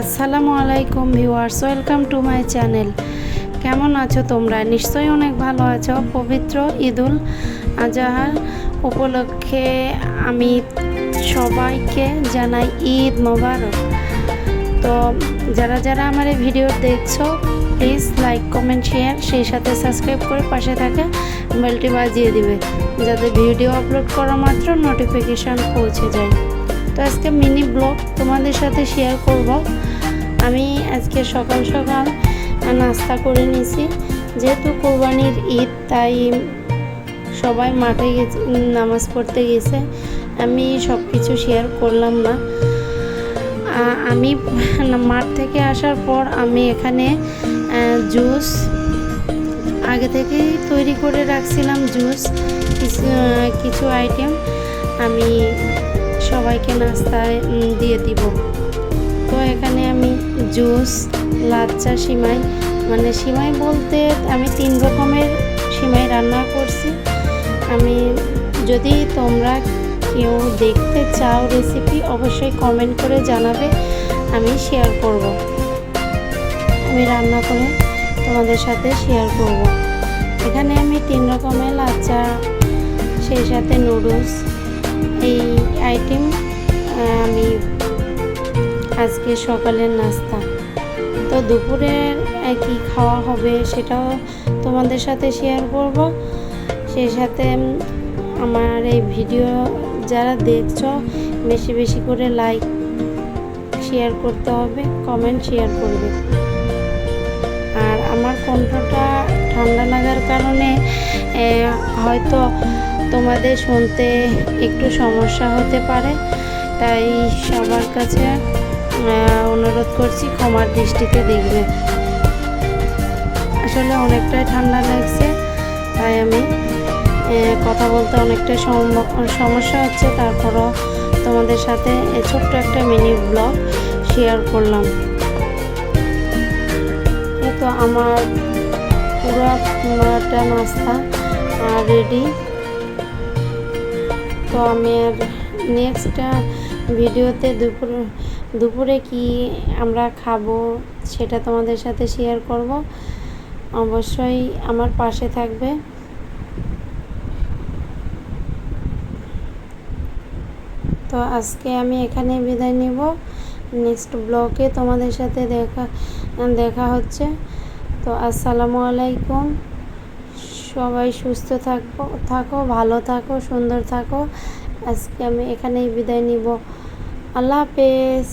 আসসালামু আলাইকুম viewers, welcome to my channel. কেমন আছো তোমরা? নিশ্চয়ই অনেক ভালো আছো। পবিত্র ঈদুল আজহার উপলক্ষে আমি সবাইকে জানাই ঈদ মোবারক। তো যারা যারা আমার এই ভিডিও দেখছো, প্লিজ লাইক, কমেন্ট, শেয়ার, সেই সাথে সাবস্ক্রাইব করে পাশে থাকা বেলটি বাজিয়ে দিবে, যাতে ভিডিও আপলোড করা মাত্র নোটিফিকেশান পৌঁছে যায়। তো আজকে মিনি ব্লগ তোমাদের সাথে শেয়ার করব। আমি আজকে সকাল সকাল নাস্তা করে নিয়েছি, যেহেতু কোরবানির ঈদ, তাই সবাই মাঠে গেছে, নামাজ পড়তে গেছে। আমি সব কিছু শেয়ার করলাম না। আমি মাঠ থেকে আসার পর আমি এখানে জুস আগে থেকেই তৈরি করে রাখছিলাম। জুস কিছু আইটেম আমি সবাইকে নাস্তায় দিয়ে দিব। তো এখানে আমি জুস, লাচ্চা, সিমাই, মানে সিমাই বলতে আমি 3 রকমের সিমাই রান্না করছি। আমি যদি তোমরা কেউ দেখতে চাও রেসিপি, অবশ্যই কমেন্ট করে জানাবে, আমি শেয়ার করব। আমি রান্না করে তোমাদের সাথে শেয়ার করব। এখানে আমি 3 রকমের লাচ্চা, সেই সাথে নুডলস, এই আইটেম আমি আজকে সকালের নাস্তা। তো দুপুরের কি খাওয়া হবে সেটাও তোমাদের সাথে শেয়ার করব। সেই সাথে আমার এই ভিডিও যারা দেখছো, বেশি বেশি করে লাইক, শেয়ার করতে হবে, কমেন্ট শেয়ার করবে। আর আমার কণ্ঠটা ঠান্ডা লাগার কারণে হয়তো তোমাদের শুনতে একটু সমস্যা হতে পারে, তাই সবার কাছে অনুরোধ করছি ক্ষমার দৃষ্টিতে দেখবে। আসলে অনেকটাই ঠান্ডা লাগছে, তাই আমি কথা বলতে অনেকটাই সমস্যা হচ্ছে। তারপরও তোমাদের সাথে ছোট্ট একটা মিনি ব্লগ শেয়ার করলাম। তো আমার পুরোটা নাস্তা রেডি। তো আমি আর নেক্সট ভিডিওতে দুপুরে কি আমরা খাবো সেটা তোমাদের সাথে শেয়ার করব। অবশ্যই আমার পাশে থাকবে। তো আজকে আমি এখানে বিদায় নিব। নেক্সট ব্লগে তোমাদের সাথে দেখা হচ্ছে। তো আসসালামু আলাইকুম। সবাই সুস্থ থাকো, ভালো থাকো, সুন্দর থাকো। আজকে আমি এখানেই বিদায় নিব। আল্লাহ হাফেজ।